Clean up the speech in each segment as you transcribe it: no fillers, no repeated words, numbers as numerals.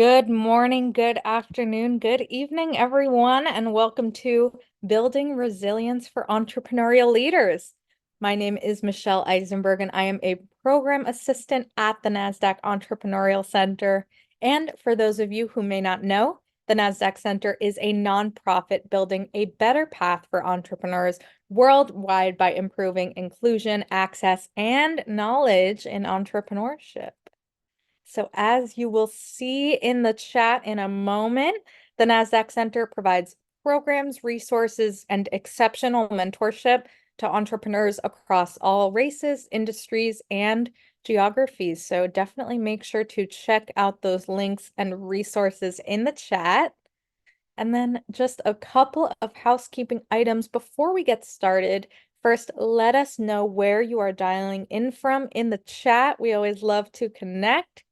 Good morning, good afternoon, good evening, everyone, and welcome to Building Resilience for Entrepreneurial Leaders. My name is Michelle Eisenberg, and I am a program assistant at the NASDAQ Entrepreneurial Center. And for those of you who may not know, the NASDAQ Center is a nonprofit building a better path for entrepreneurs worldwide by improving inclusion, access, and knowledge in entrepreneurship. So as you will see in the chat in a moment, the NASDAQ Center provides programs, resources, and exceptional mentorship to entrepreneurs across all races, industries, and geographies. So definitely make sure to check out those links and resources in the chat. And then just a couple of housekeeping items before we get started. First, let us know where you are dialing in from in the chat. We always love to connect.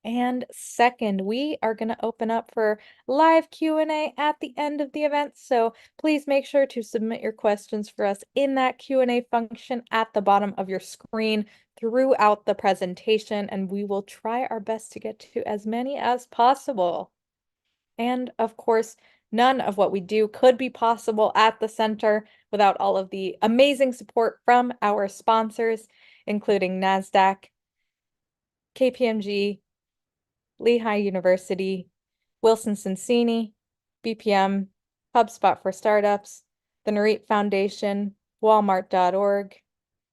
And second, we are going to open up for live Q&A at the end of the event. So please make sure to submit your questions for us in that Q&A function at the bottom of your screen throughout the presentation, and we will try our best to get to as many as possible. And of course, none of what we do could be possible at the center without all of the amazing support from our sponsors, including NASDAQ, KPMG, Lehigh University, Wilson Sonsini, BPM, HubSpot for Startups, the Nareet Foundation, Walmart.org,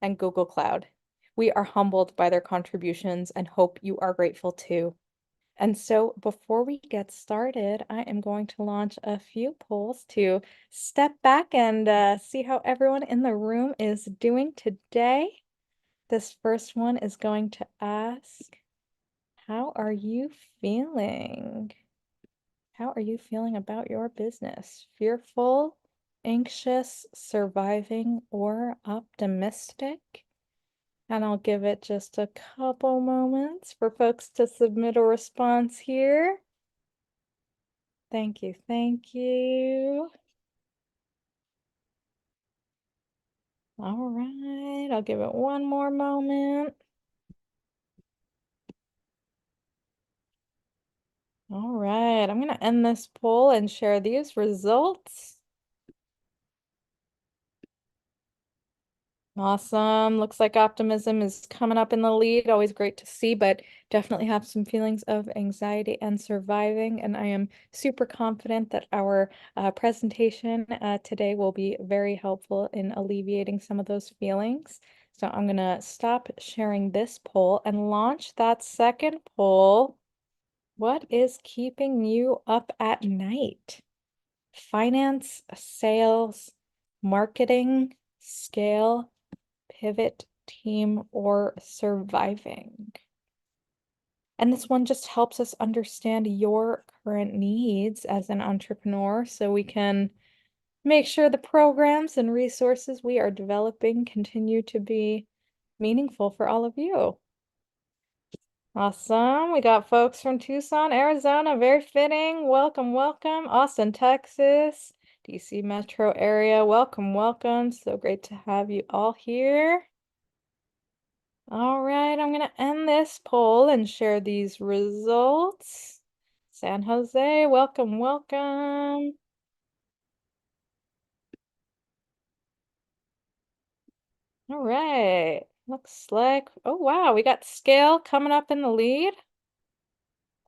and Google Cloud. We are humbled by their contributions and hope you are grateful too. And so before we get started, I am going to launch a few polls to step back and see how everyone in the room is doing today. This first one is going to ask, how are you feeling? How are you feeling about your business? Fearful, anxious, surviving, or optimistic? And I'll give it just a couple moments for folks to submit a response here. Thank you, thank you. All right, I'll give it one more moment. All right, I'm going to end this poll and share these results. Awesome. Looks like optimism is coming up in the lead. Always great to see, but definitely have some feelings of anxiety and surviving. And I am super confident that our presentation today will be very helpful in alleviating some of those feelings. So I'm going to stop sharing this poll and launch that second poll. What is keeping you up at night? Finance, sales, marketing, scale, pivot, team, or surviving. And this one just helps us understand your current needs as an entrepreneur so we can make sure the programs and resources we are developing continue to be meaningful for all of you. Awesome. We got folks from Tucson, Arizona. Very fitting. Welcome, welcome. Austin, Texas, DC metro area. Welcome, welcome. So great to have you all here. All right, I'm going to end this poll and share these results. San Jose, welcome, welcome. All right, looks like, oh wow, we got scale coming up in the lead.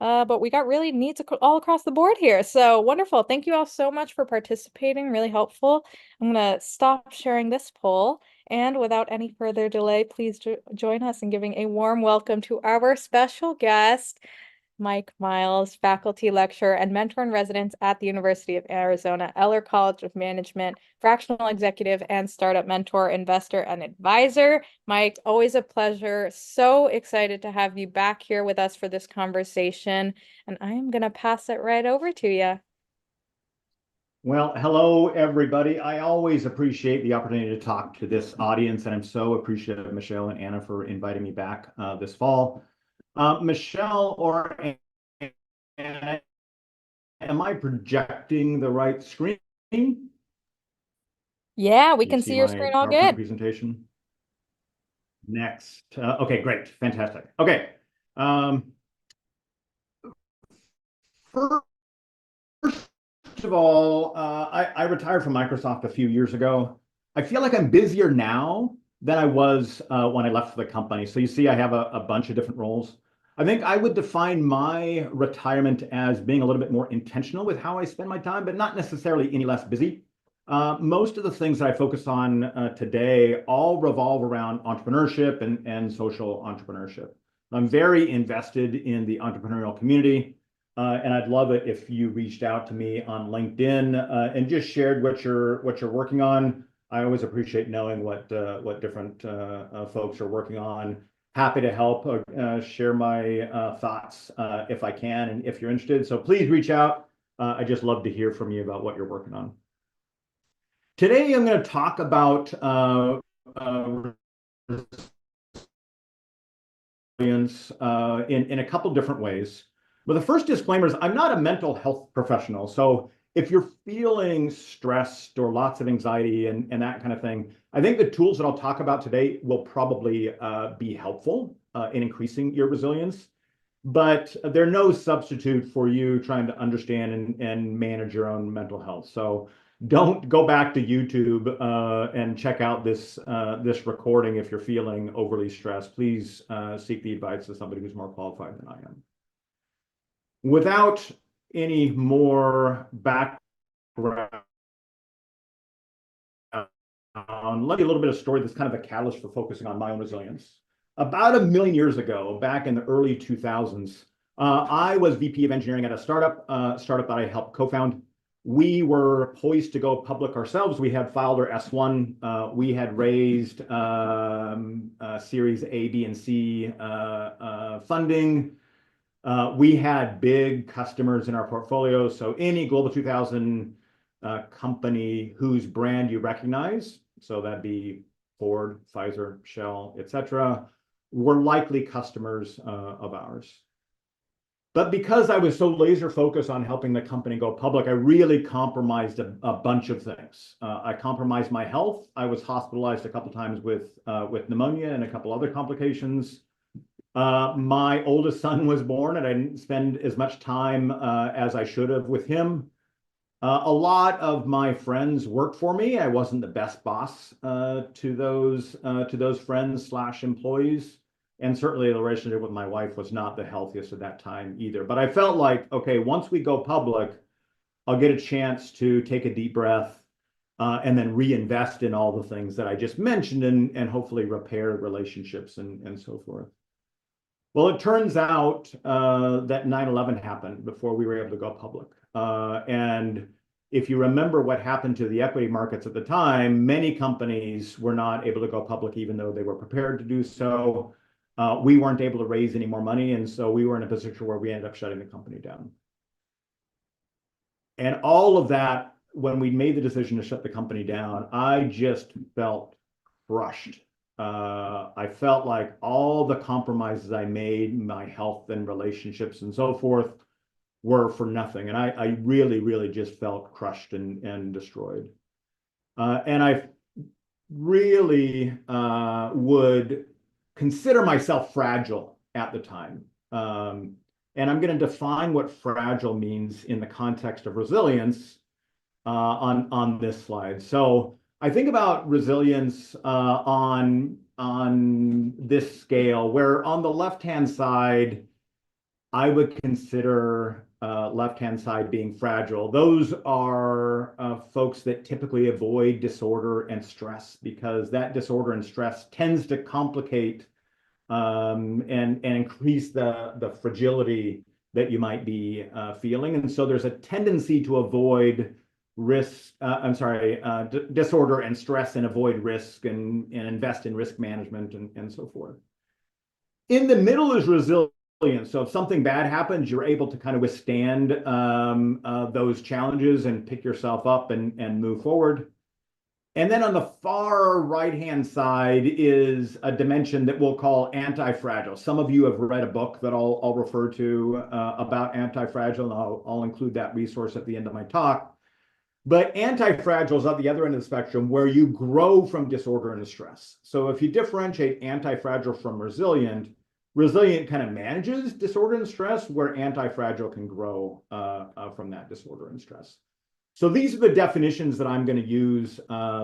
But we got really needs all across the board here. So wonderful. Thank you all so much for participating. Really helpful. I'm going to stop sharing this poll. And without any further delay, please join us in giving a warm welcome to our special guest, Mike Miles, faculty lecturer and mentor in residence at the University of Arizona Eller College of Management, fractional executive and startup mentor, investor, and advisor. Mike, always a pleasure. So excited to have you back here with us for this conversation. And I am going to pass it right over to you. Well, hello, everybody. I always appreciate the opportunity to talk to this audience, and I'm so appreciative, Michelle and Anna, for inviting me back this fall. Michelle or Anna, am I projecting the right screen? Yeah, we Do you can see see your my screen all PowerPoint good. presentation? Next. Okay, great. Fantastic. Okay. First of all, I retired from Microsoft a few years ago. I feel like I'm busier now than I was when I left the company. So you see, I have a bunch of different roles. I think I would define my retirement as being a little bit more intentional with how I spend my time, but not necessarily any less busy. Most of the things that I focus on today all revolve around entrepreneurship and social entrepreneurship. I'm very invested in the entrepreneurial community. And I'd love it if you reached out to me on LinkedIn and just shared what you're working on. I always appreciate knowing what different folks are working on. Happy to help share my thoughts if I can and if you're interested. So please reach out. I just love to hear from you about what you're working on. Today I'm going to talk about resilience in a couple different ways. But the first disclaimer is I'm not a mental health professional. So if you're feeling stressed or lots of anxiety and that kind of thing, I think the tools that I'll talk about today will probably be helpful in increasing your resilience. But they're no substitute for you trying to understand and manage your own mental health. So don't go back to YouTube and check out this recording if you're feeling overly stressed. Please seek the advice of somebody who's more qualified than I am. Without any more background, let me a little bit of story that's kind of a catalyst for focusing on my own resilience. About 1 million years ago, back in the early 2000s, I was VP of engineering at a startup that I helped co-found. We were poised to go public ourselves. We had filed our S1. We had raised Series A, B, and C funding. We had big customers in our portfolio. So any Global 2000 company whose brand you recognize, so that'd be Ford, Pfizer, Shell, etc., were likely customers of ours. But because I was so laser focused on helping the company go public, I really compromised a bunch of things. I compromised my health. I was hospitalized a couple times with pneumonia and a couple other complications. My oldest son was born, and I didn't spend as much time as I should have with him. A lot of my friends worked for me. I wasn't the best boss to those friends / employees. And certainly the relationship with my wife was not the healthiest at that time either. But I felt like, okay, once we go public, I'll get a chance to take a deep breath and then reinvest in all the things that I just mentioned and hopefully repair relationships and so forth. Well, it turns out that 9/11 happened before we were able to go public. And if you remember what happened to the equity markets at the time, many companies were not able to go public even though they were prepared to do so. We weren't able to raise any more money, and so we were in a position where we ended up shutting the company down. And all of that, when we made the decision to shut the company down, I just felt crushed. I felt like all the compromises I made, my health and relationships and so forth, were for nothing. And I really, really just felt crushed and destroyed. And I really would consider myself fragile at the time. And I'm going to define what fragile means in the context of resilience on this slide. So I think about resilience on this scale, where on the left-hand side, I would consider left-hand side being fragile. Those are folks that typically avoid disorder and stress because that disorder and stress tends to complicate and increase the fragility that you might be feeling. And so there's a tendency to avoid disorder and stress and avoid risk and invest in risk management and so forth. In the middle is resilience. So if something bad happens, you're able to kind of withstand those challenges and pick yourself up and move forward. And then on the far right-hand side is a dimension that we'll call anti-fragile. Some of you have read a book that I'll refer to about anti-fragile, and I'll include that resource at the end of my talk. But anti-fragile is at the other end of the spectrum where you grow from disorder and stress. So if you differentiate anti-fragile from resilient, Resilient kind of manages disorder and stress, where anti-fragile can grow from that disorder and stress. So these are the definitions that I'm going to use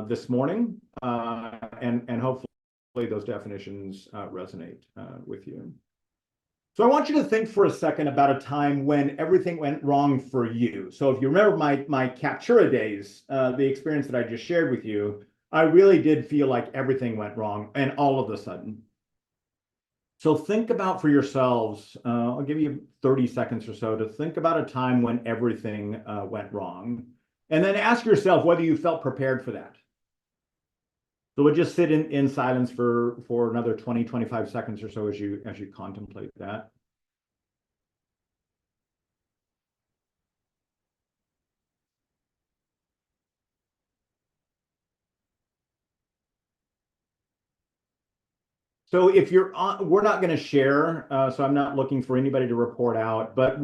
this morning, and hopefully those definitions resonate with you. So I want you to think for a second about a time when everything went wrong for you. So if you remember my Captura days, the experience that I just shared with you, I really did feel like everything went wrong, and all of a sudden. So think about for yourselves, I'll give you 30 seconds or so to think about a time when everything went wrong. And then ask yourself whether you felt prepared for that. So we'll just sit in silence for another 20, 25 seconds or so as you contemplate that. So if you're on, we're not going to share, so I'm not looking for anybody to report out, but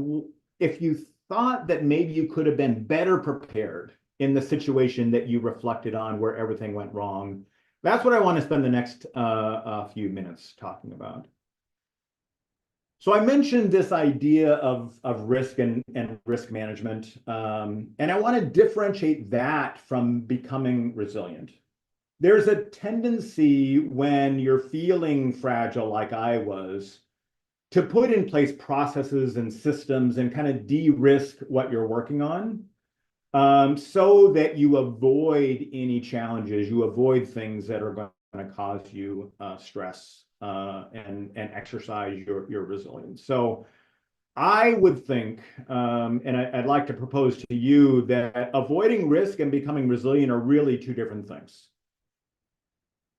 if you thought that maybe you could have been better prepared in the situation that you reflected on where everything went wrong, that's what I want to spend the next few minutes talking about. So I mentioned this idea of risk and risk management, and I want to differentiate that from becoming resilient. There's a tendency when you're feeling fragile, like I was, to put in place processes and systems and kind of de-risk what you're working on, so that you avoid any challenges, you avoid things that are going to cause you stress and exercise your resilience. So I would think, and I'd like to propose to you that avoiding risk and becoming resilient are really two different things.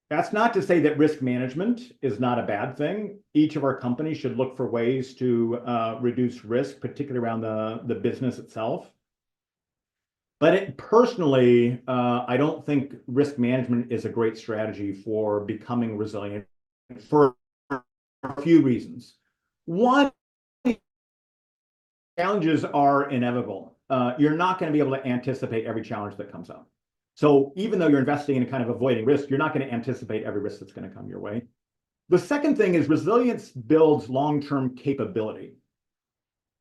That's not to say that risk management is not a bad thing. Each of our companies should look for ways to reduce risk, particularly around the business itself. But personally, I don't think risk management is a great strategy for becoming resilient for a few reasons. One, challenges are inevitable. You're not going to be able to anticipate every challenge that comes up. So even though you're investing in kind of avoiding risk, you're not going to anticipate every risk that's going to come your way. The second thing is resilience builds long-term capability.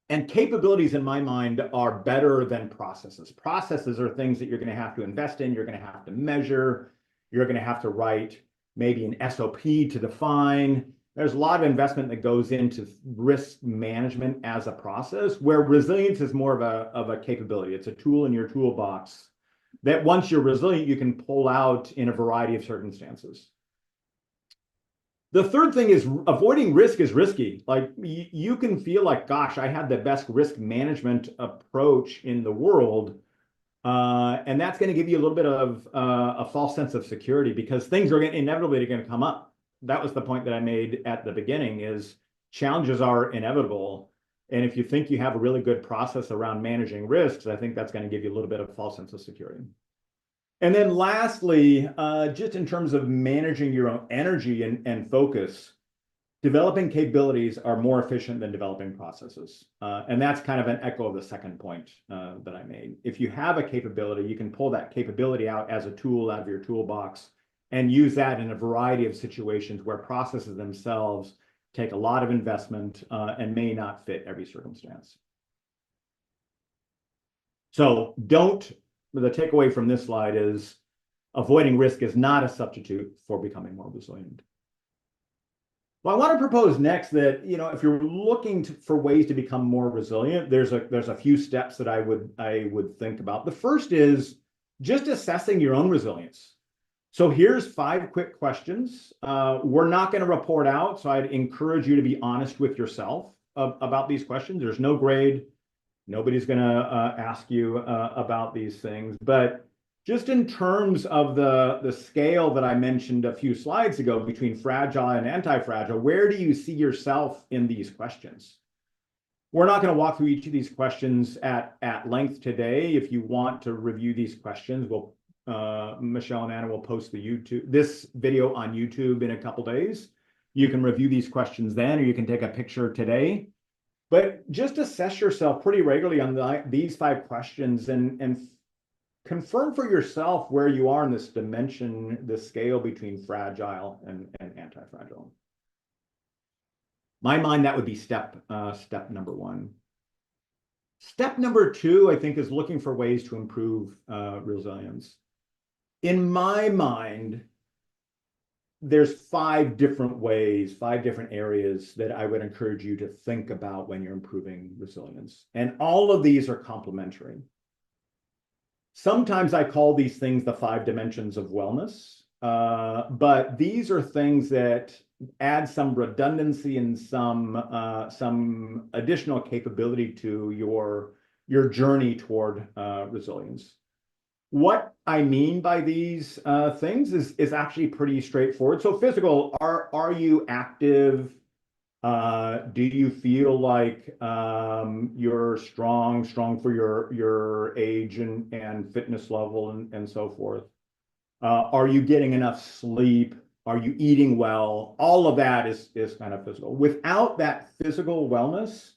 And capabilities, in my mind, are better than processes. Processes are things that you're going to have to invest in, you're going to have to measure, you're going to have to write maybe an SOP to define. There's a lot of investment that goes into risk management as a process, where resilience is more of a capability. It's a tool in your toolbox that once you're resilient, you can pull out in a variety of circumstances. The third thing is avoiding risk is risky. Like you can feel like, gosh, I had the best risk management approach in the world. And that's going to give you a little bit of a false sense of security, because things are inevitably going to come up. That was the point that I made at the beginning, is challenges are inevitable. And if you think you have a really good process around managing risks, I think that's going to give you a little bit of a false sense of security. And then lastly, just in terms of managing your own energy and focus, developing capabilities are more efficient than developing processes. And that's kind of an echo of the second point that I made. If you have a capability, you can pull that capability out as a tool out of your toolbox and use that in a variety of situations where processes themselves take a lot of investment and may not fit every circumstance. So the takeaway from this slide is avoiding risk is not a substitute for becoming more resilient. Well, I want to propose next that, if you're looking for ways to become more resilient, there's a few steps that I would think about. The first is just assessing your own resilience. So here's 5 quick questions. We're not going to report out, so I'd encourage you to be honest with yourself about these questions. There's no grade. Nobody's going to ask you about these things. But just in terms of the scale that I mentioned a few slides ago between fragile and anti-fragile, where do you see yourself in these questions? We're not going to walk through each of these questions at length today. If you want to review these questions, Michelle and Anna will post this video on YouTube in a couple days. You can review these questions then, or you can take a picture today. But just assess yourself pretty regularly on these 5 questions and confirm for yourself where you are in this dimension, the scale between fragile and anti-fragile. my mind, that would be step number one. Step number two, I think, is looking for ways to improve resilience. In my mind, there's 5 different ways, 5 different areas that I would encourage you to think about when you're improving resilience. And all of these are complementary. Sometimes I call these things the 5 dimensions of wellness, but these are things that add some redundancy and some additional capability to your journey toward resilience. What I mean by these things is actually pretty straightforward. So physical, are you active? Do you feel like you're strong for your age and fitness level and so forth? Are you getting enough sleep? Are you eating well? All of that is kind of physical. Without that physical wellness,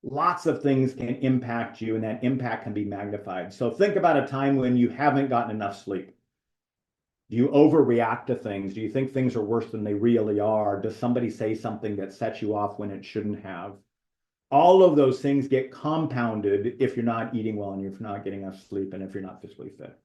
lots of things can impact you, and that impact can be magnified. So think about a time when you haven't gotten enough sleep. Do you overreact to things? Do you think things are worse than they really are? Does somebody say something that sets you off when it shouldn't have? All of those things get compounded if you're not eating well and if you're not getting enough sleep and if you're not physically fit.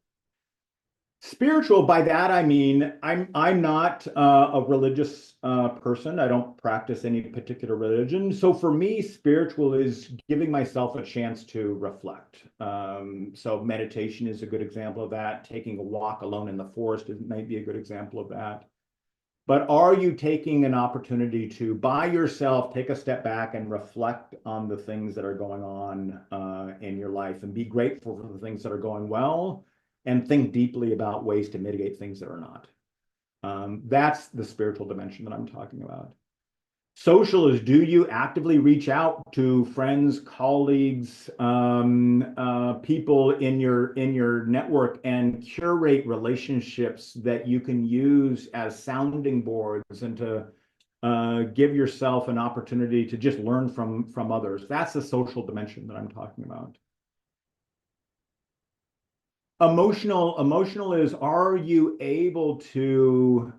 Spiritual, by that I mean I'm not a religious person. I don't practice any particular religion. So for me, spiritual is giving myself a chance to reflect. So meditation is a good example of that. Taking a walk alone in the forest might be a good example of that. But are you taking an opportunity to, by yourself, take a step back and reflect on the things that are going on in your life and be grateful for the things that are going well? And think deeply about ways to mitigate things that are not. That's the spiritual dimension that I'm talking about. Social is, do you actively reach out to friends, colleagues, people in your network and curate relationships that you can use as sounding boards and to give yourself an opportunity to just learn from others? That's the social dimension that I'm talking about. Emotional is, are you able to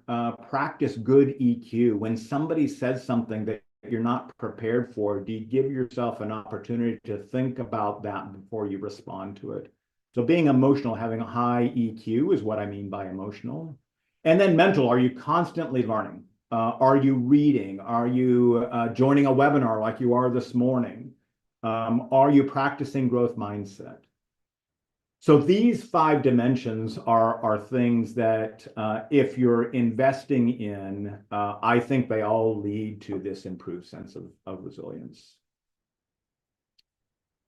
practice good EQ? When somebody says something that you're not prepared for, do you give yourself an opportunity to think about that before you respond to it? So being emotional, having a high EQ is what I mean by emotional. And then mental, are you constantly learning? Are you reading? Are you joining a webinar like you are this morning? Are you practicing growth mindset? So these 5 dimensions are things that if you're investing in, I think they all lead to this improved sense of resilience.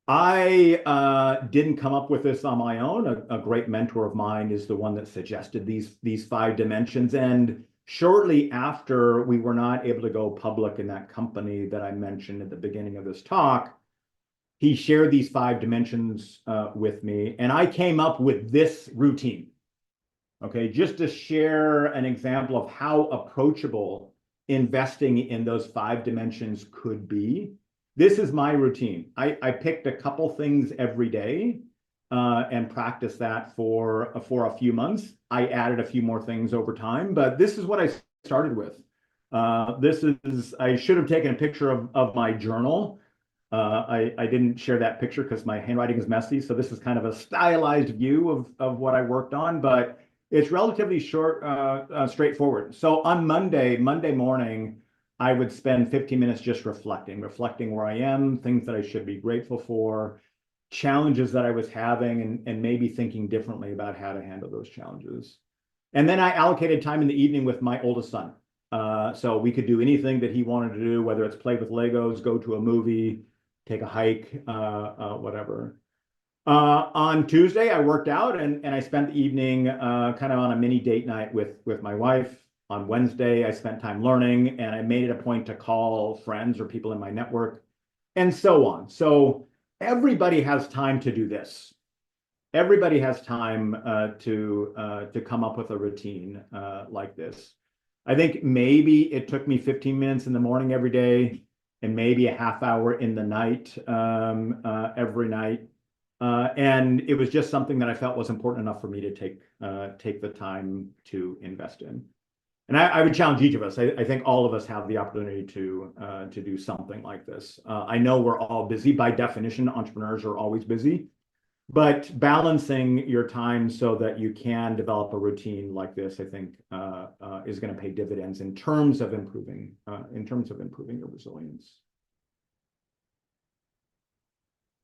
I didn't come up with this on my own. A great mentor of mine is the one that suggested these 5 dimensions. And shortly after we were not able to go public in that company that I mentioned at the beginning of this talk, he shared these 5 dimensions with me, and I came up with this routine. Okay, just to share an example of how approachable investing in those 5 dimensions could be. This is my routine. I picked a couple things every day and practiced that for a few months. I added a few more things over time, but this is what I started with. I should have taken a picture of my journal. I didn't share that picture because my handwriting is messy. So this is kind of a stylized view of what I worked on, but it's relatively short, straightforward. So on Monday morning, I would spend 15 minutes just reflecting where I am, things that I should be grateful for, challenges that I was having, and maybe thinking differently about how to handle those challenges. And then I allocated time in the evening with my oldest son. So we could do anything that he wanted to do, whether it's play with Legos, go to a movie, take a hike, whatever. On Tuesday, I worked out and I spent the evening kind of on a mini date night with my wife. On Wednesday, I spent time learning and I made it a point to call friends or people in my network and so on. So everybody has time to do this. Everybody has time to come up with a routine like this. I think maybe it took me 15 minutes in the morning every day and maybe a half hour in the night every night. And it was just something that I felt was important enough for me to take the time to invest in. And I would challenge each of us. I think all of us have the opportunity to do something like this. I know we're all busy. By definition, entrepreneurs are always busy. But balancing your time so that you can develop a routine like this, I think, is going to pay dividends in terms of improving your resilience.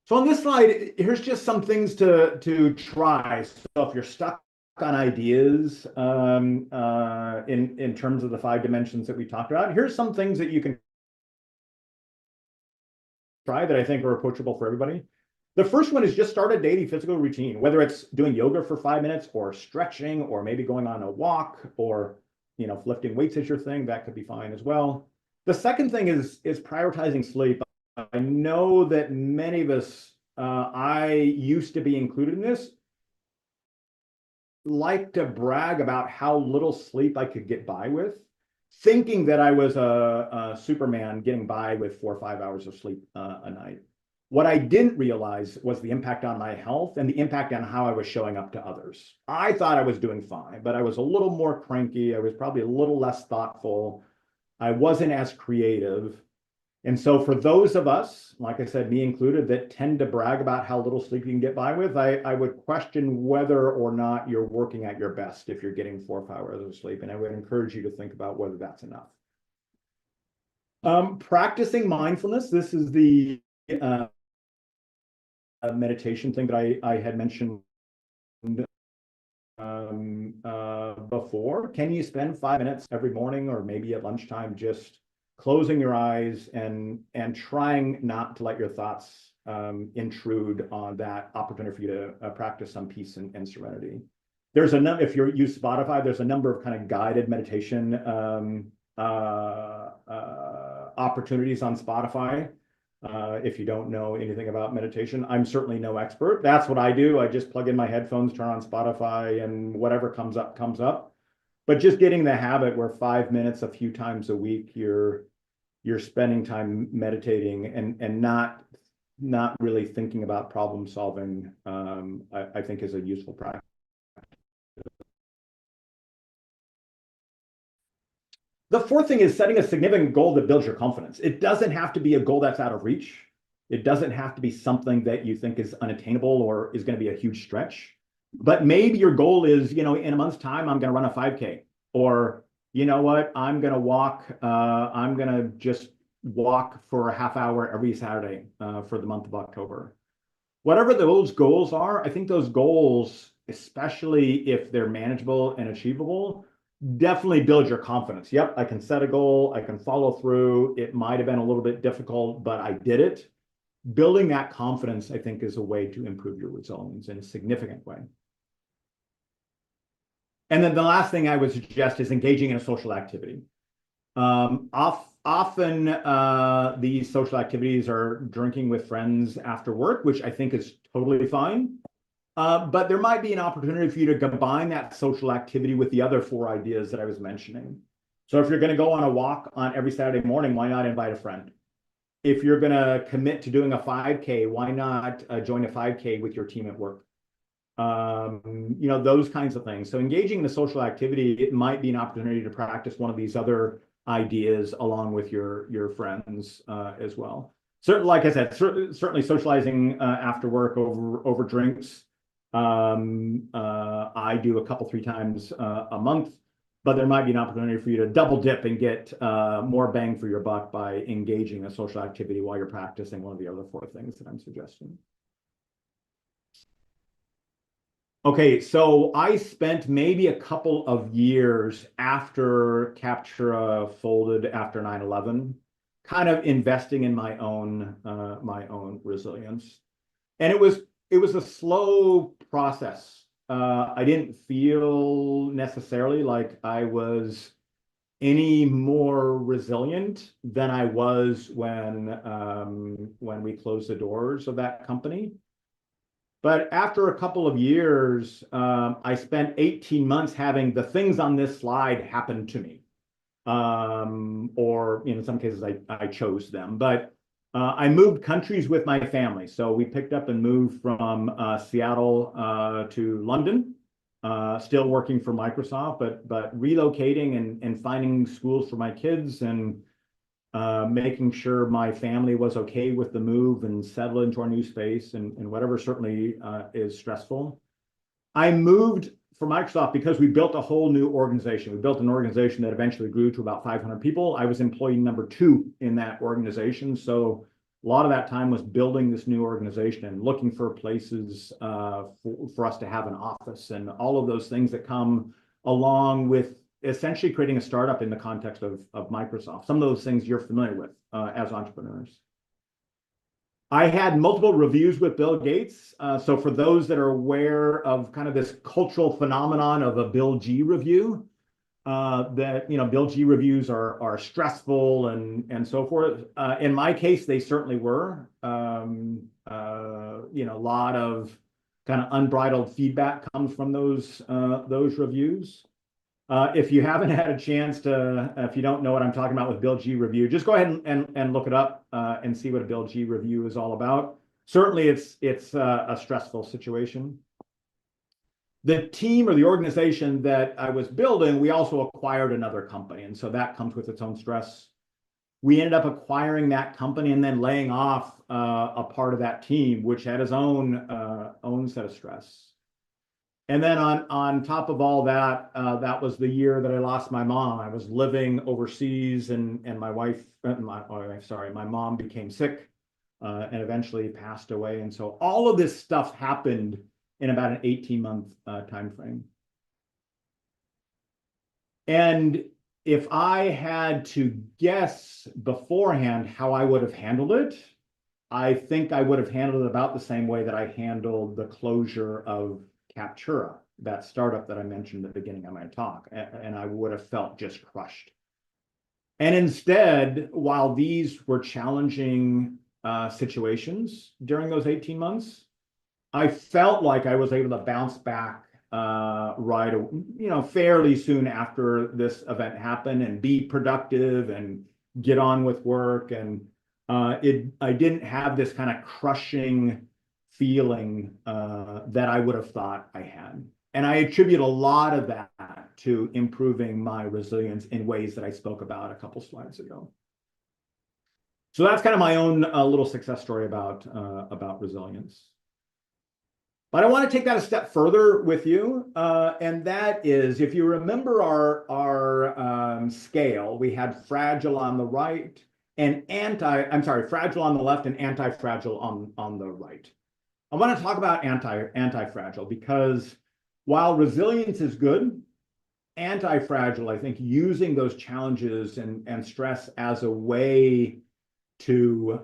So on this slide, here's just some things to try. So if you're stuck on ideas in terms of the 5 dimensions that we talked about, here's some things that you can try that I think are approachable for everybody. The first one is just start a daily physical routine, whether it's doing yoga for 5 minutes or stretching or maybe going on a walk or if lifting weights is your thing, that could be fine as well. The second thing is prioritizing sleep. I know that many of us, I used to be included in this, like to brag about how little sleep I could get by with, thinking that I was a Superman getting by with 4 or 5 hours of sleep a night. What I didn't realize was the impact on my health and the impact on how I was showing up to others. I thought I was doing fine, but I was a little more cranky. I was probably a little less thoughtful. I wasn't as creative. And so for those of us, like I said, me included, that tend to brag about how little sleep you can get by with, I would question whether or not you're working at your best if you're getting 4 or 5 hours of sleep. And I would encourage you to think about whether that's enough. Practicing mindfulness. This is the meditation thing that I had mentioned before. Can you spend 5 minutes every morning or maybe at lunchtime just closing your eyes and trying not to let your thoughts intrude on that opportunity for you to practice some peace and serenity? There's a number, if you use Spotify, there's a number of kind of guided meditation opportunities on Spotify. If you don't know anything about meditation, I'm certainly no expert. That's what I do. I just plug in my headphones, turn on Spotify, and whatever comes up, comes up. But just getting the habit where 5 minutes a few times a week, you're spending time meditating and not really thinking about problem solving, I think is a useful practice. The fourth thing is setting a significant goal that builds your confidence. It doesn't have to be a goal that's out of reach. It doesn't have to be something that you think is unattainable or is going to be a huge stretch. But maybe your goal is, in a month's time, I'm going to run a 5K. Or, you know what, I'm going to walk, I'm going to just walk for a half hour every Saturday for the month of October. Whatever those goals are, I think those goals, especially if they're manageable and achievable, definitely build your confidence. Yep, I can set a goal, I can follow through. It might have been a little bit difficult, but I did it. Building that confidence, I think, is a way to improve your resilience in a significant way. And then the last thing I would suggest is engaging in a social activity. Often these social activities are drinking with friends after work, which I think is totally fine. But there might be an opportunity for you to combine that social activity with the other 4 ideas that I was mentioning. So if you're going to go on a walk on every Saturday morning, why not invite a friend? If you're going to commit to doing a 5K, why not join a 5K with your team at work? Those kinds of things. So engaging in a social activity, it might be an opportunity to practice one of these other ideas along with your friends as well. Certainly, like I said, certainly socializing after work over drinks. I do a couple, 3 times a month, but there might be an opportunity for you to double dip and get more bang for your buck by engaging in a social activity while you're practicing one of the other 4 things that I'm suggesting. Okay, so I spent maybe a couple of years after Captura folded after 9/11, kind of investing in my own resilience. And it was a slow process. I didn't feel necessarily like I was any more resilient than I was when we closed the doors of that company. But after a couple of years, I spent 18 months having the things on this slide happen to me. Or in some cases, I chose them. But I moved countries with my family. So we picked up and moved from Seattle to London. still working for Microsoft, but relocating and finding schools for my kids and making sure my family was okay with the move and settle into our new space and whatever certainly is stressful. I moved for Microsoft because we built a whole new organization. We built an organization that eventually grew to about 500 people. I was employee number 2 in that organization. So a lot of that time was building this new organization and looking for places for us to have an office and all of those things that come along with essentially creating a startup in the context of Microsoft. Some of those things you're familiar with as entrepreneurs. I had multiple reviews with Bill Gates. So for those that are aware of kind of this cultural phenomenon of a Bill G review, that Bill G reviews are stressful and so forth. In my case, they certainly were. A lot of kind of unbridled feedback comes from those reviews. If you haven't had a chance to, if you don't know what I'm talking about with Bill G review, just go ahead and look it up and see what a Bill G review is all about. Certainly, it's a stressful situation. The team or the organization that I was building, we also acquired another company, and so that comes with its own stress. We ended up acquiring that company and then laying off a part of that team, which had its own set of stress. And then on top of all that, that was the year that I lost my mom. I was living overseas, and my mom became sick and eventually passed away. And so all of this stuff happened in about an 18-month time frame. And if I had to guess beforehand how I would have handled it, I think I would have handled it about the same way that I handled the closure of Captura, that startup that I mentioned at the beginning of my talk, and I would have felt just crushed. And instead, while these were challenging situations during those 18 months, I felt like I was able to bounce back fairly soon after this event happened and be productive and get on with work. And I didn't have this kind of crushing feeling that I would have thought I had. And I attribute a lot of that to improving my resilience in ways that I spoke about a couple slides ago. So that's kind of my own little success story about resilience. But I want to take that a step further with you, and that is, if you remember our scale, we had fragile on the right and fragile on the left and anti-fragile on the right. I want to talk about anti-fragile because while resilience is good, anti-fragile, I think using those challenges and stress as a way to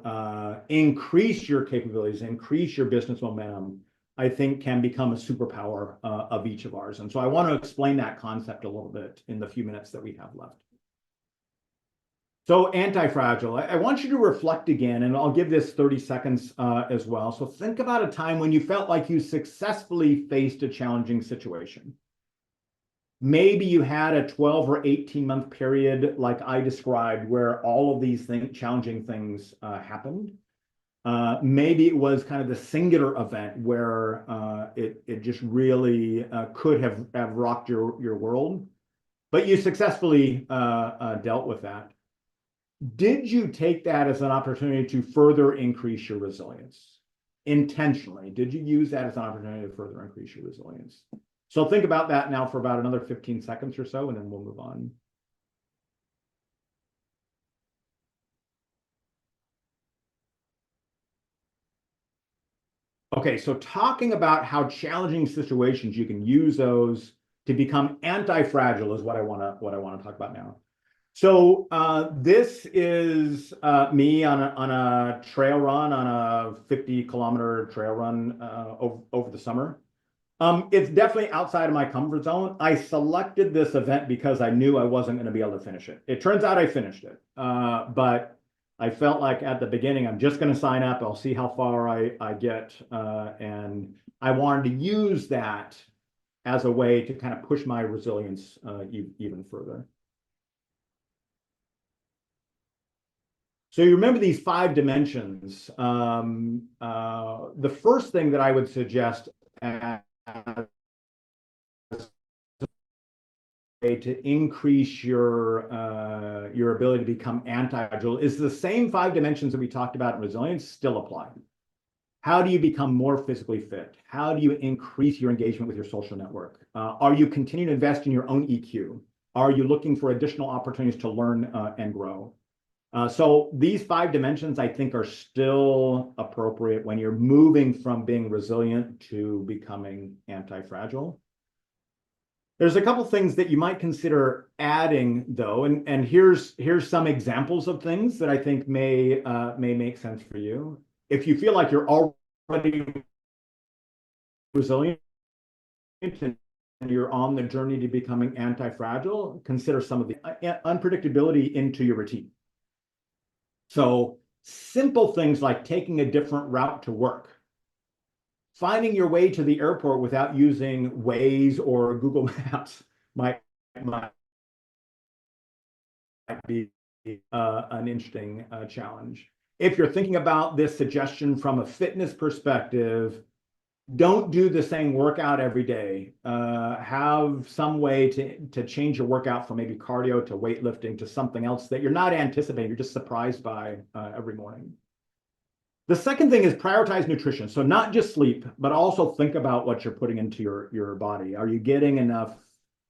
increase your capabilities, increase your business momentum, I think can become a superpower of each of ours. And so I want to explain that concept a little bit in the few minutes that we have left. So anti-fragile, I want you to reflect again, and I'll give this 30 seconds as well. So think about a time when you felt like you successfully faced a challenging situation. Maybe you had a 12 or 18-month period like I described where all of these challenging things happened. Maybe it was kind of the singular event where it just really could have rocked your world, but you successfully dealt with that. Did you take that as an opportunity to further increase your resilience? Intentionally, did you use that as an opportunity to further increase your resilience? So think about that now for about another 15 seconds or so, and then we'll move on. Okay, so talking about how challenging situations you can use those to become anti-fragile is what I want to talk about now. So this is me on a trail run, on a 50-kilometer trail run over the summer. It's definitely outside of my comfort zone. I selected this event because I knew I wasn't going to be able to finish it. It turns out I finished it, but I felt like at the beginning, I'm just going to sign up. I'll see how far I get. And I wanted to use that as a way to kind of push my resilience even further. So you remember these 5 dimensions. The first thing that I would suggest as to increase your ability to become anti-fragile is the same 5 dimensions that we talked about in resilience still apply. How do you become more physically fit? How do you increase your engagement with your social network? Are you continuing to invest in your own EQ? Are you looking for additional opportunities to learn and grow? So these 5 dimensions, I think, are still appropriate when you're moving from being resilient to becoming anti-fragile. There's a couple things that you might consider adding, though, and here's some examples of things that I think may make sense for you. If you feel like you're already resilient and you're on the journey to becoming anti-fragile, consider some of the unpredictability into your routine. So simple things like taking a different route to work, finding your way to the airport without using Waze or Google Maps might be an interesting challenge. If you're thinking about this suggestion from a fitness perspective, don't do the same workout every day. Have some way to change your workout from maybe cardio to weightlifting to something else that you're not anticipating, you're just surprised by every morning. The second thing is prioritize nutrition. So not just sleep, but also think about what you're putting into your body. Are you getting enough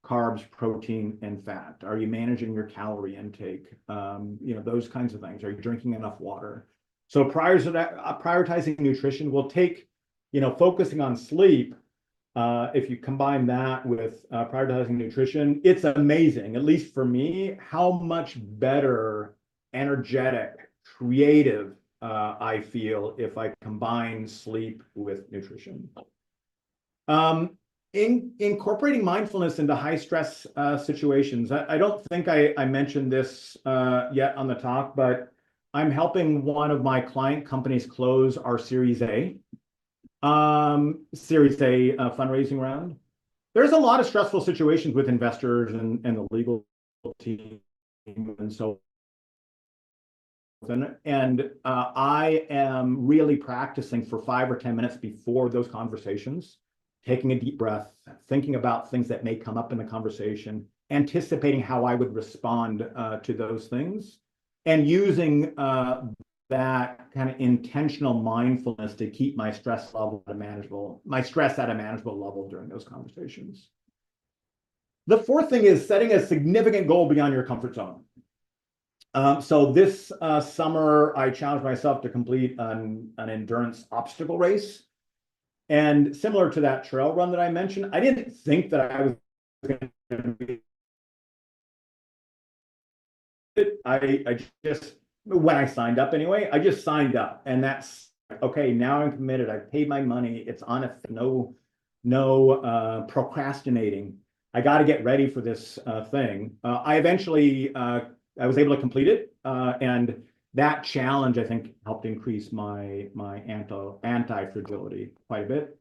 carbs, protein, and fat? Are you managing your calorie intake? Those kinds of things. Are you drinking enough water? So prioritizing nutrition will take, focusing on sleep. If you combine that with prioritizing nutrition, it's amazing, at least for me, how much better, energetic, creative I feel if I combine sleep with nutrition. Incorporating mindfulness into high stress situations. I don't think I mentioned this yet on the talk, but I'm helping one of my client companies close our Series A fundraising round. There's a lot of stressful situations with investors and the legal team and so. And I am really practicing for 5 or 10 minutes before those conversations, taking a deep breath, thinking about things that may come up in the conversation, anticipating how I would respond to those things, and using that kind of intentional mindfulness to keep my stress at a manageable level during those conversations. The fourth thing is setting a significant goal beyond your comfort zone. So this summer, I challenged myself to complete an endurance obstacle race. And similar to that trail run that I mentioned, I didn't think that I was going to be it. I just, when I signed up anyway, I just signed up. And that's, okay, now I'm committed. I've paid my money. It's on no procrastinating. I got to get ready for this thing. I eventually I was able to complete it, and that challenge, I think, helped increase my anti-fragility quite a bit.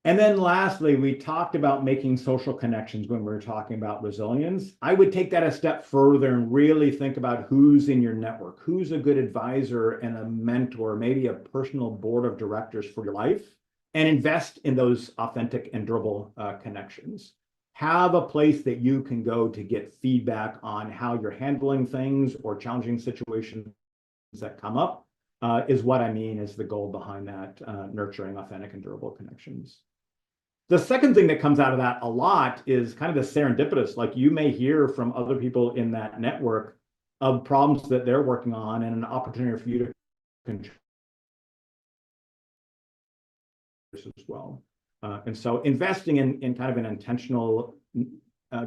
And then lastly, we talked about making social connections when we were talking about resilience. I would take that a step further and really think about who's in your network, who's a good advisor and a mentor, maybe a personal board of directors for your life, and invest in those authentic and durable connections. Have a place that you can go to get feedback on how you're handling things or challenging situations that come up is what I mean is the goal behind that, nurturing authentic and durable connections. The second thing that comes out of that a lot is kind of the serendipitous, like you may hear from other people in that network of problems that they're working on and an opportunity for you to contribute as well. And so investing in kind of an intentional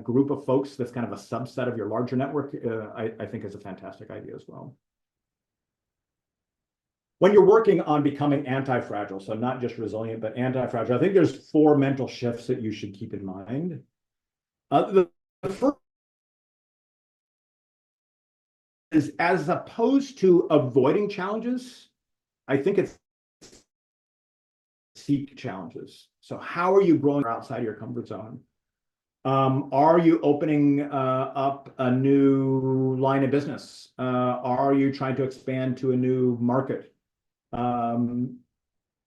group of folks that's kind of a subset of your larger network, I think is a fantastic idea as well. When you're working on becoming anti-fragile, so not just resilient, but anti-fragile, I think there's 4 mental shifts that you should keep in mind. The first is, as opposed to avoiding challenges, I think it's seek challenges. So how are you growing outside of your comfort zone? Are you opening up a new line of business? Are you trying to expand to a new market?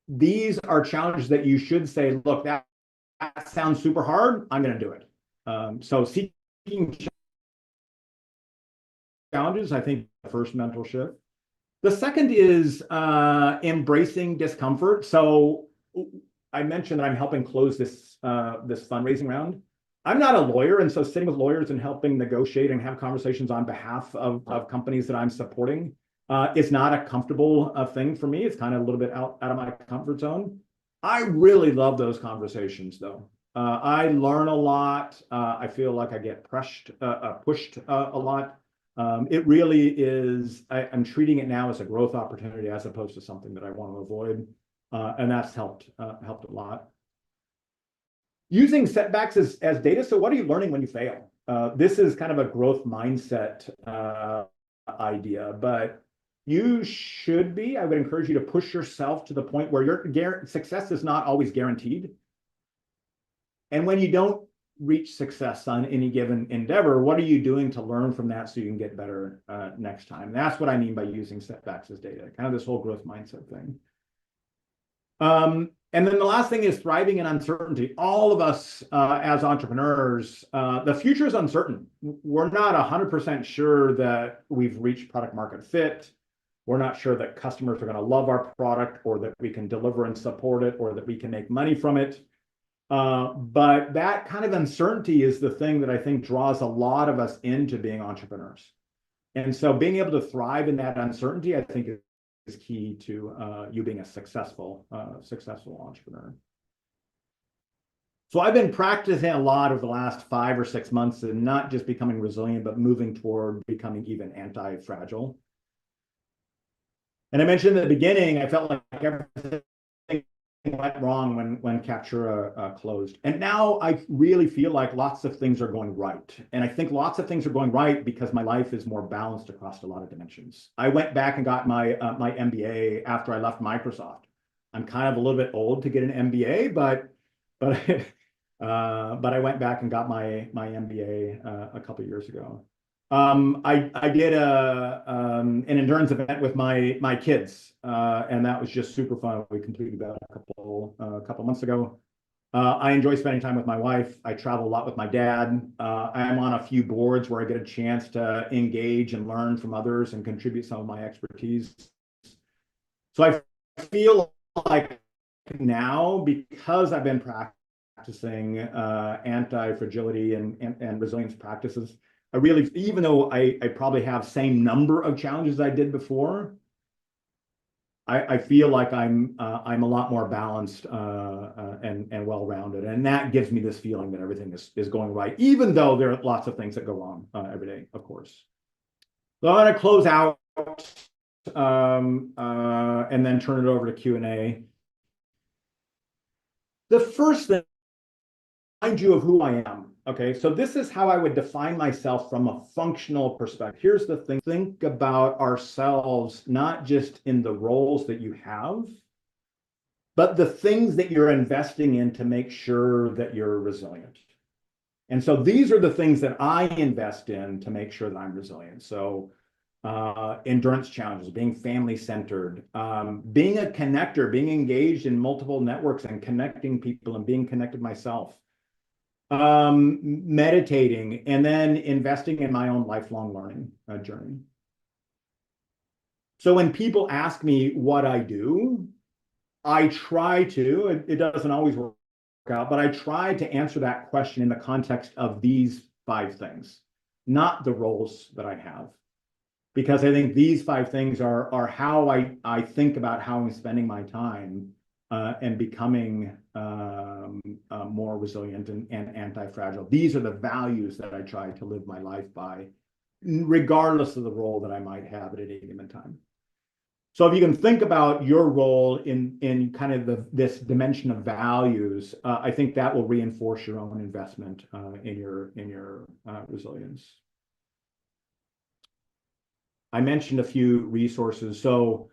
These are challenges that you should say, look, that sounds super hard. I'm going to do it. So seeking challenges, I think, the first mental shift. The second is embracing discomfort. So I mentioned that I'm helping close this fundraising round. I'm not a lawyer, and so sitting with lawyers and helping negotiate and have conversations on behalf of companies that I'm supporting is not a comfortable thing for me. It's kind of a little bit out of my comfort zone. I really love those conversations, though. I learn a lot. I feel like I get pushed a lot. It really is, I'm treating it now as a growth opportunity as opposed to something that I want to avoid. And that's helped a lot. Using setbacks as data. So what are you learning when you fail? This is kind of a growth mindset idea, but you should be, I would encourage you to push yourself to the point where your success is not always guaranteed. And when you don't reach success on any given endeavor, what are you doing to learn from that so you can get better next time? And that's what I mean by using setbacks as data, kind of this whole growth mindset thing. And then the last thing is thriving in uncertainty. All of us as entrepreneurs, the future is uncertain. We're not 100% sure that we've reached product market fit. We're not sure that customers are going to love our product or that we can deliver and support it or that we can make money from it. But that kind of uncertainty is the thing that I think draws a lot of us into being entrepreneurs. And so being able to thrive in that uncertainty, I think is key to you being a successful entrepreneur. So I've been practicing a lot over the last 5 or 6 months and not just becoming resilient, but moving toward becoming even anti-fragile. And I mentioned at the beginning, I felt like everything went wrong when Captura closed. And now I really feel like lots of things are going right. And I think lots of things are going right because my life is more balanced across a lot of dimensions. I went back and got my MBA after I left Microsoft. I'm kind of a little bit old to get an MBA, but I went back and got my MBA a couple of years ago. I did an endurance event with my kids, and that was just super fun. We completed that a couple months ago. I enjoy spending time with my wife. I travel a lot with my dad. I'm on a few boards where I get a chance to engage and learn from others and contribute some of my expertise. So I feel like now, because I've been practicing anti-fragility and resilience practices, I really, even though I probably have same number of challenges I did before, I feel like I'm a lot more balanced and well-rounded, and that gives me this feeling that everything is going right, even though there are lots of things that go wrong every day, of course. So I'm going to close out and then turn it over to Q&A. The first thing, remind you of who I am. Okay, so this is how I would define myself from a functional perspective. Here's the thing, think about ourselves, not just in the roles that you have, but the things that you're investing in to make sure that you're resilient. And so these are the things that I invest in to make sure that I'm resilient. So endurance challenges, being family-centered, being a connector, being engaged in multiple networks and connecting people and being connected myself. Meditating, and then investing in my own lifelong learning journey. So when people ask me what I do, I try to, it doesn't always work out, but I try to answer that question in the context of these 5 things, not the roles that I have. Because I think these 5 things are how I think about how I'm spending my time and becoming more resilient and anti-fragile. These are the values that I try to live my life by, regardless of the role that I might have at any given time. So if you can think about your role in kind of this dimension of values, I think that will reinforce your own investment in your resilience. I mentioned a few resources. So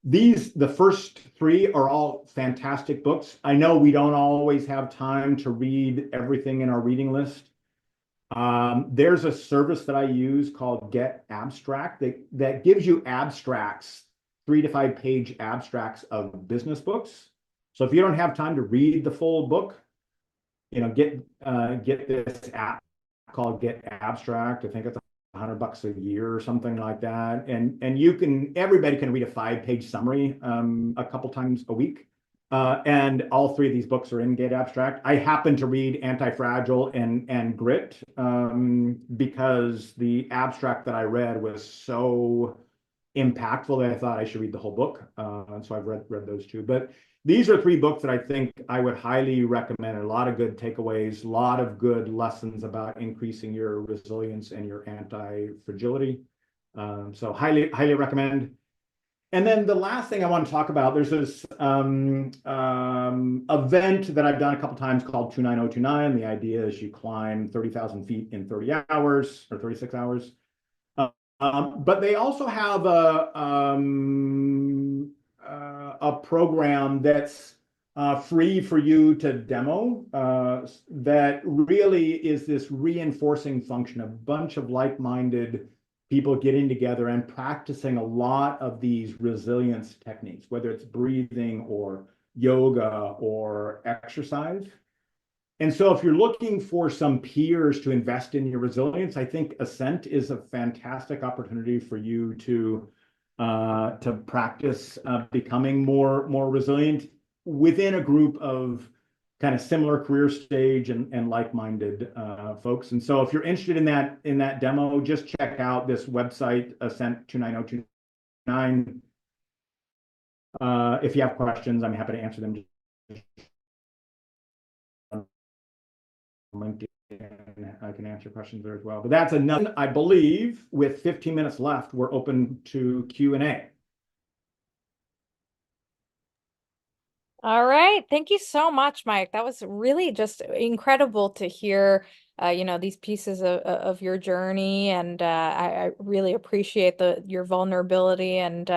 the first 3 are all fantastic books. I know we don't always have time to read everything in our reading list. There's a service that I use called Get Abstract that gives you abstracts, 3 to 5 page abstracts of business books. So if you don't have time to read the full book, get this app called Get Abstract. I think it's $100 a year or something like that. And everybody can read a 5-page summary a couple times a week. And all three of these books are in Get Abstract. I happen to read Anti-Fragile and Grit because the abstract that I read was so impactful that I thought I should read the whole book. So I've read those two. But these are three books that I think I would highly recommend. A lot of good takeaways, a lot of good lessons about increasing your resilience and your anti-fragility. So highly recommend. And then the last thing I want to talk about, there's this event that I've done a couple times called 29029. The idea is you climb 30,000 feet in 30 hours or 36 hours. But they also have a program that's free for you to demo that really is this reinforcing function, a bunch of like-minded people getting together and practicing a lot of these resilience techniques, whether it's breathing or yoga or exercise. And so if you're looking for some peers to invest in your resilience, I think Ascent is a fantastic opportunity for you to practice becoming more resilient within a group of kind of similar career stage and like-minded folks. And so if you're interested in that demo, just check out this website, Ascent 29029. If you have questions, I'm happy to answer them. LinkedIn, I can answer questions there as well. But that's enough. I believe with 15 minutes left, we're open to Q&A. All right. Thank you so much, Mike. That was really just incredible to hear, these pieces of your journey. And I really appreciate your vulnerability and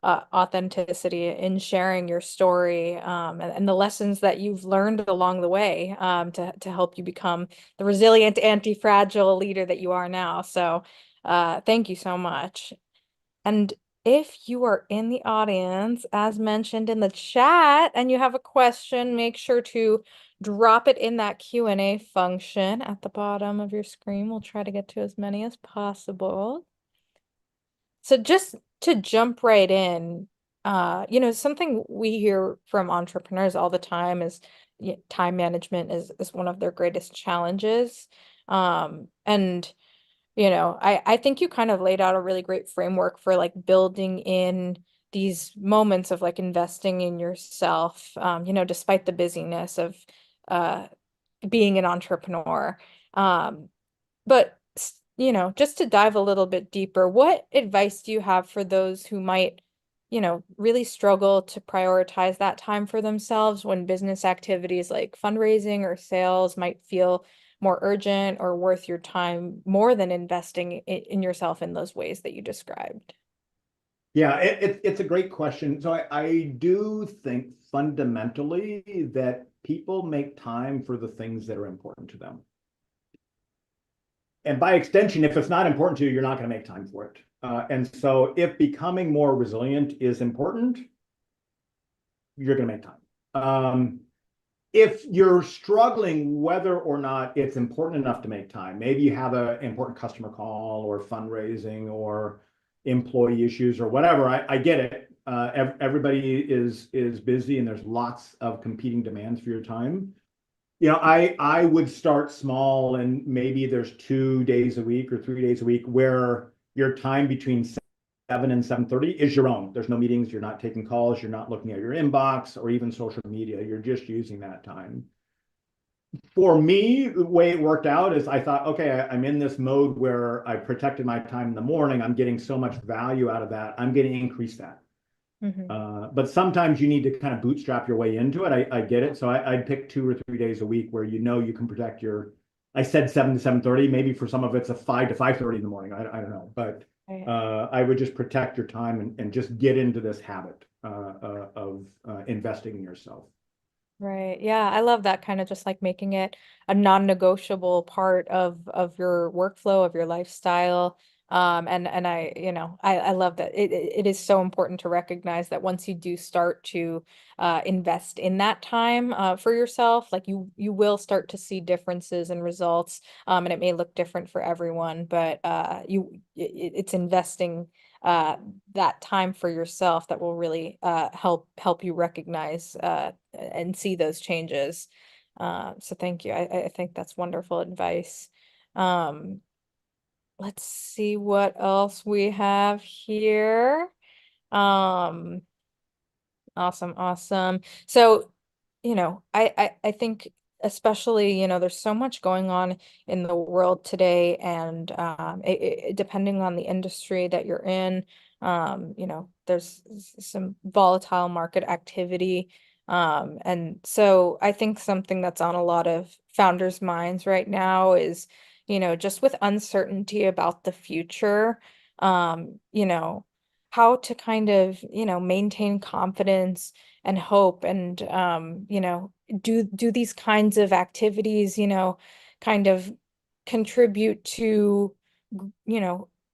authenticity in sharing your story and the lessons that you've learned along the way to help you become the resilient, anti-fragile leader that you are now. So thank you so much. And if you are in the audience, as mentioned in the chat, and you have a question, make sure to drop it in that Q&A function at the bottom of your screen. We'll try to get to as many as possible. So just to jump right in, something we hear from entrepreneurs all the time is time management is one of their greatest challenges. And I think you kind of laid out a really great framework for like building in these moments of like investing in yourself, despite the busyness of uh, being an entrepreneur. But, just to dive a little bit deeper, what advice do you have for those who might, really struggle to prioritize that time for themselves when business activities like fundraising or sales might feel more urgent or worth your time more than investing in yourself in those ways that you described? Yeah, it's a great question. So I do think fundamentally that people make time for the things that are important to them. And by extension, if it's not important to you, you're not going to make time for it. And so if becoming more resilient is important, you're going to make time. If you're struggling whether or not it's important enough to make time, maybe you have an important customer call or fundraising or employee issues or whatever, I get it. Everybody is busy and there's lots of competing demands for your time. I would start small and maybe there's 2 days a week or 3 days a week where your time between 7 and 7:30 is your own. There's no meetings, you're not taking calls, you're not looking at your inbox or even social media. You're just using that time. For me, the way it worked out is I thought, okay, I'm in this mode where I protected my time in the morning. I'm getting so much value out of that. I'm going to increase that. But sometimes you need to kind of bootstrap your way into it. I get it. So I'd pick 2 or 3 days a week where you can protect I said 7 to 7:30. Maybe for some of it's a 5 to 5:30 in the morning. I don't know. But I would just protect your time and just get into this habit of investing in yourself. Right. Yeah, I love that kind of just like making it a non-negotiable part of your workflow, of your lifestyle. And I love that it is so important to recognize that once you do start to invest in that time for yourself, like you will start to see differences in results, and it may look different for everyone, but it's investing that time for yourself that will really help you recognize and see those changes. So thank you. I think that's wonderful advice. Um, let's see what else we have here. Um, Awesome, awesome. So, I think especially, there's so much going on in the world today, and depending on the industry that you're in, there's some volatile market activity. And so I think something that's on a lot of founders' minds right now is, just with uncertainty about the future, how to kind of, maintain confidence and hope and do these kinds of activities, kind of contribute to,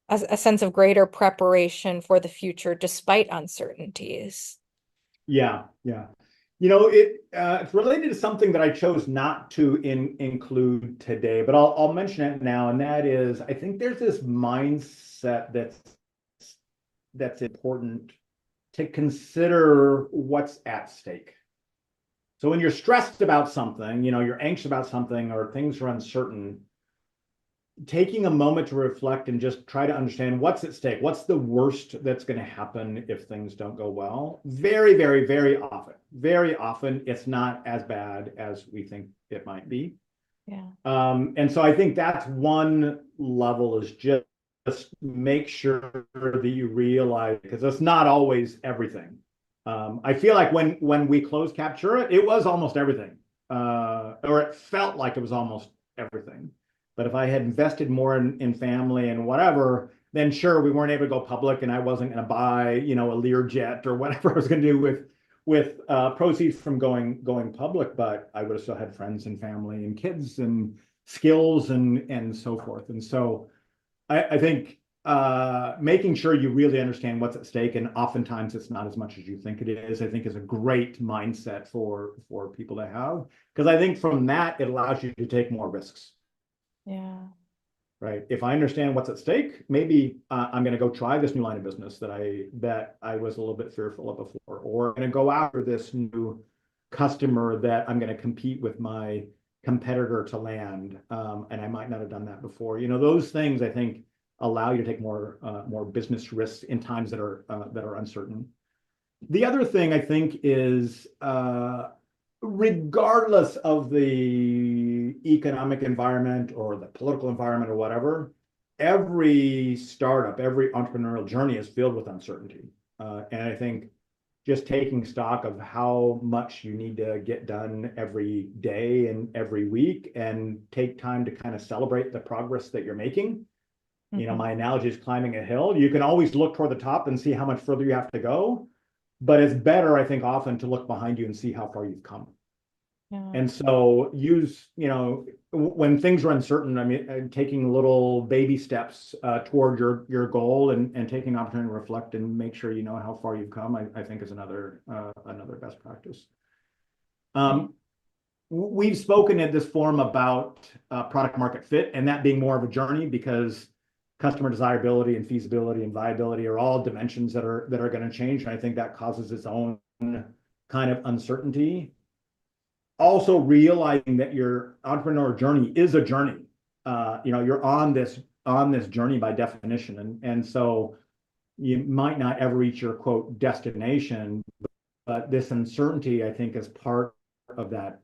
a sense of greater preparation for the future despite uncertainties. Yeah, yeah. It's related to something that I chose not to include today, but I'll mention it now, and that is I think there's this mindset that's important to consider what's at stake. So when you're stressed about something, you're anxious about something or things are uncertain, taking a moment to reflect and just try to understand what's at stake. What's the worst that's going to happen if things don't go well? Very, very, very often, it's not as bad as we think it might be. Yeah. And so I think that's one level, is just make sure that you realize, because it's not always everything. I feel like when we closed Captura, it was almost everything, or it felt like it was almost everything. But if I had invested more in family and whatever, then sure, we weren't able to go public, and I wasn't going to buy, a Learjet or whatever I was going to do with proceeds from going public. But I would have still had friends and family and kids and skills and so forth. And so I think making sure you really understand what's at stake, and oftentimes it's not as much as you think it is, I think is a great mindset for people to have, because I think from that it allows you to take more risks. Yeah. Right. If I understand what's at stake, maybe I'm going to go try this new line of business that I was a little bit fearful of before, or I'm going to go after this new customer that I'm going to compete with my competitor to land, and I might not have done that before. Those things I think allow you to take more business risks in times that are uncertain. The other thing I think is, regardless of the economic environment or the political environment or whatever, every startup, every entrepreneurial journey is filled with uncertainty. And I think just taking stock of how much you need to get done every day and every week, and take time to kind of celebrate the progress that you're making. My analogy is climbing a hill. You can always look toward the top and see how much further you have to go, but it's better, I think, often to look behind you and see how far you've come. Yeah. And so when things are uncertain, I mean, taking little baby steps toward your goal, and taking an opportunity to reflect and make sure you know how far you've come, I think is another best practice. We've spoken at this forum about product market fit, and that being more of a journey, because customer desirability and feasibility and viability are all dimensions that are going to change. And I think that causes its own kind of uncertainty. Also realizing that your entrepreneur journey is a journey. You're on this journey by definition, and so you might not ever reach your quote destination, but this uncertainty, I think, is part of that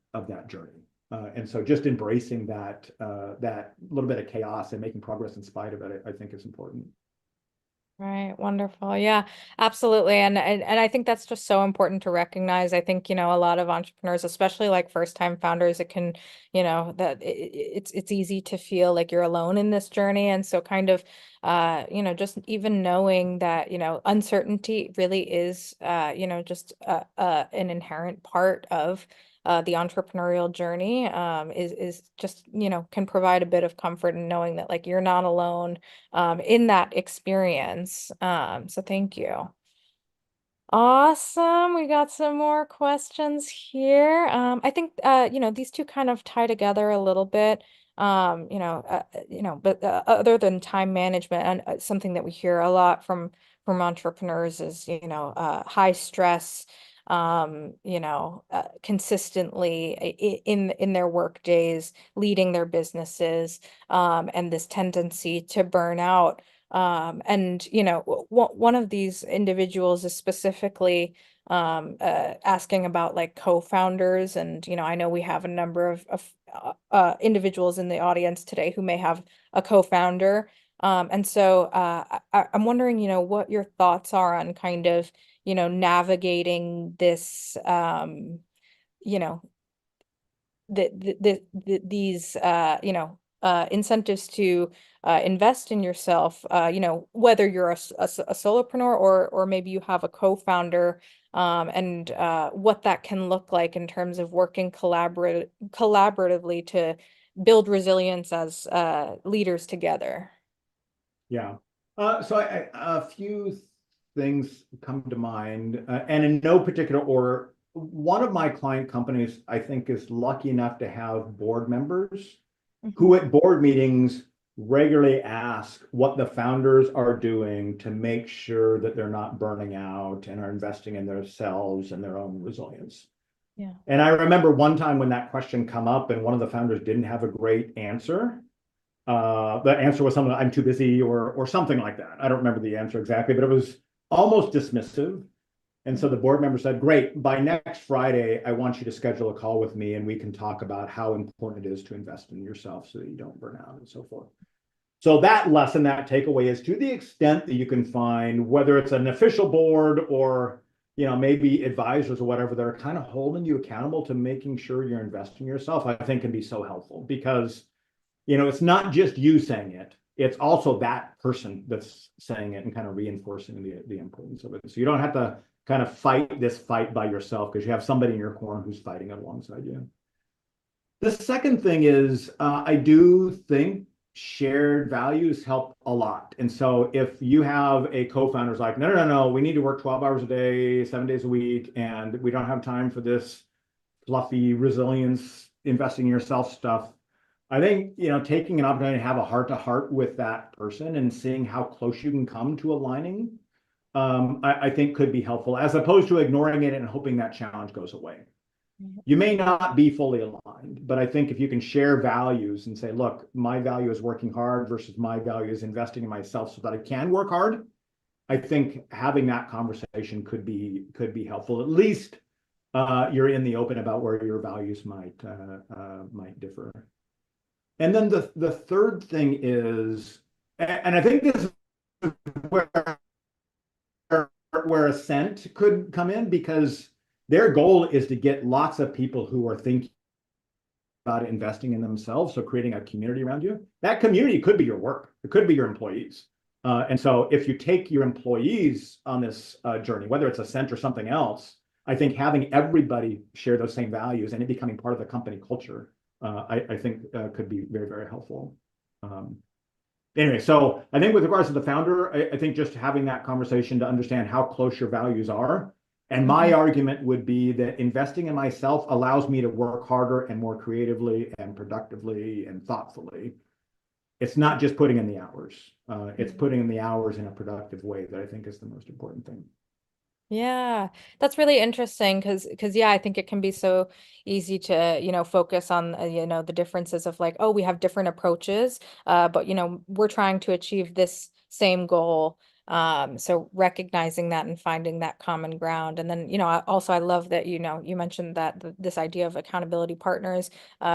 journey. And so just embracing that little bit of chaos and making progress in spite of it, I think is important. Right. Wonderful. Yeah, absolutely. And I think that's just so important to recognize. I think, a lot of entrepreneurs, especially like first-time founders, it can, that it's easy to feel like you're alone in this journey. And so kind of just even knowing that, uncertainty really is, just an inherent part of the entrepreneurial journey, is just, can provide a bit of comfort in knowing that like you're not alone in that experience. So thank you. Awesome. We got some more questions here. I think these two kind of tie together a little bit. But other than time management and something that we hear a lot from entrepreneurs is, high stress, consistently in their work days, leading their businesses, and this tendency to burn out. And one of these individuals is specifically asking about like co-founders, and I know we have a number of individuals in the audience today who may have a co-founder. And so I'm wondering, what your thoughts are on kind of, navigating this, you know, these incentives to invest in yourself, whether you're a solopreneur or maybe you have a co-founder, and what that can look like in terms of working collaboratively to build resilience as leaders together. Yeah. So a few things come to mind, and in no particular order. One of my client companies, I think, is lucky enough to have board members who at board meetings regularly ask what the founders are doing to make sure that they're not burning out and are investing in themselves and their own resilience. Yeah. And I remember one time when that question come up and one of the founders didn't have a great answer. The answer was something, I'm too busy or something like that. I don't remember the answer exactly, but it was almost dismissive. And so the board member said, great, by next Friday, I want you to schedule a call with me and we can talk about how important it is to invest in yourself so that you don't burn out and so forth. So that lesson, that takeaway is, to the extent that you can find, whether it's an official board or maybe advisors or whatever, that are kind of holding you accountable to making sure you're investing in yourself, I think can be so helpful, because it's not just you saying it, it's also that person that's saying it and kind of reinforcing the importance of it. So you don't have to kind of fight this fight by yourself, because you have somebody in your corner who's fighting it alongside you. The second thing is, I do think shared values help a lot. And so if you have a co-founder who's like, no, we need to work 12 hours a day, 7 days a week, and we don't have time for this fluffy resilience, investing in yourself stuff. I think, taking an opportunity to have a heart-to-heart with that person and seeing how close you can come to aligning, I think could be helpful, as opposed to ignoring it and hoping that challenge goes away. You may not be fully aligned, but I think if you can share values and say, look, my value is working hard versus my value is investing in myself so that I can work hard, I think having that conversation could be helpful. At least you're in the open about where your values might differ. And then the third thing is, and I think this is where Ascent could come in, because their goal is to get lots of people who are thinking about investing in themselves. So creating a community around you. That community could be your work. It could be your employees. And so if you take your employees on this journey, whether it's Ascent or something else, I think having everybody share those same values and it becoming part of the company culture, I think could be very, very helpful. Anyway, so I think with regards to the founder, I think just having that conversation to understand how close your values are. And my argument would be that investing in myself allows me to work harder and more creatively and productively and thoughtfully. It's not just putting in the hours. It's putting in the hours in a productive way that I think is the most important thing. Yeah, that's really interesting because yeah, I think it can be so easy to, focus on, the differences of like, oh, we have different approaches, but we're trying to achieve this same goal. So recognizing that and finding that common ground. And then, I love that, you mentioned that this idea of accountability partners.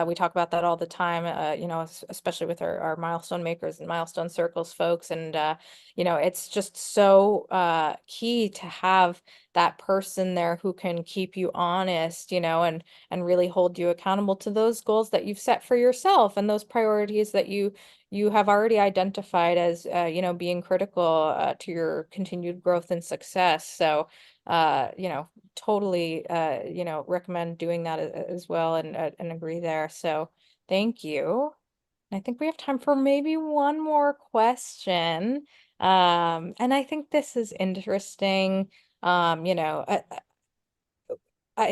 We talk about that all the time, especially with our milestone makers and milestone circles folks. And it's just so key to have that person there who can keep you honest, and really hold you accountable to those goals that you've set for yourself and those priorities that you have already identified as being critical to your continued growth and success. So totally recommend doing that as well, and agree there. So thank you. I think we have time for maybe one more question. And I think this is interesting. I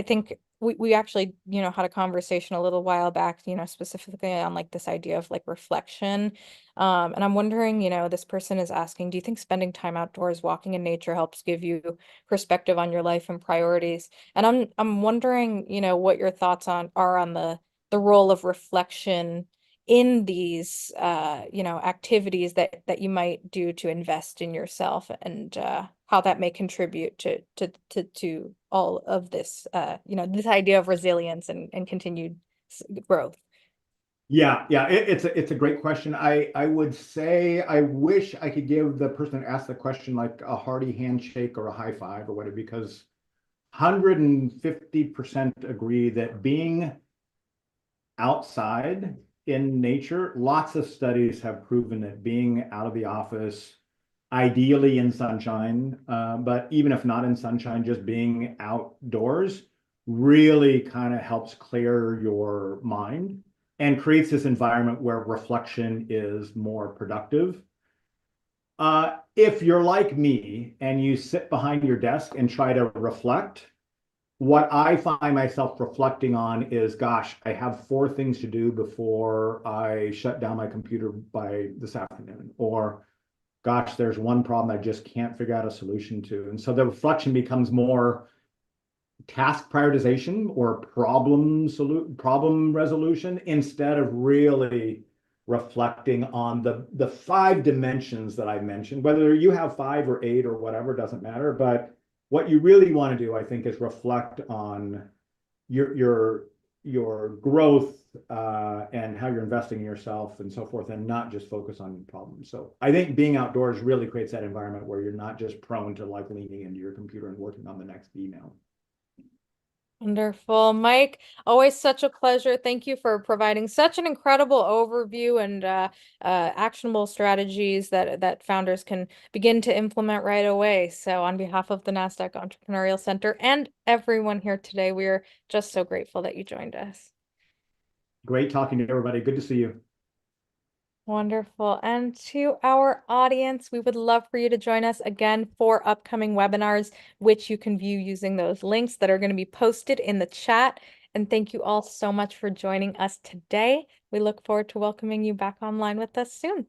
think we actually, had a conversation a little while back, specifically on like this idea of like reflection. And I'm wondering, this person is asking, do you think spending time outdoors, walking in nature helps give you perspective on your life and priorities? And I'm wondering, what your thoughts are on the role of reflection in these activities that you might do to invest in yourself, and how that may contribute to all of this this idea of resilience and continued growth. Yeah, it's a great question. I would say I wish I could give the person that asked the question like a hearty handshake or a high five or whatever, because 150% agree that being outside in nature, lots of studies have proven that being out of the office, ideally in sunshine, but even if not in sunshine, just being outdoors really kind of helps clear your mind and creates this environment where reflection is more productive. If you're like me and you sit behind your desk and try to reflect, what I find myself reflecting on is, gosh, I have four things to do before I shut down my computer by this afternoon. Or, gosh, there's one problem I just can't figure out a solution to. And so the reflection becomes more task prioritization or problem resolution, instead of really reflecting on the five dimensions that I mentioned. Whether you have five or eight or whatever, doesn't matter. But what you really want to do, I think, is reflect on your growth, and how you're investing in yourself and so forth, and not just focus on problems. So I think being outdoors really creates that environment where you're not just prone to like leaning into your computer and working on the next email. Wonderful. Mike, always such a pleasure. Thank you for providing such an incredible overview and actionable strategies that founders can begin to implement right away. So on behalf of the NASDAQ Entrepreneurial Center and everyone here today, we are just so grateful that you joined us. Great talking to everybody. Good to see you. Wonderful. And to our audience, we would love for you to join us again for upcoming webinars, which you can view using those links that are going to be posted in the chat. And thank you all so much for joining us today. We look forward to welcoming you back online with us soon.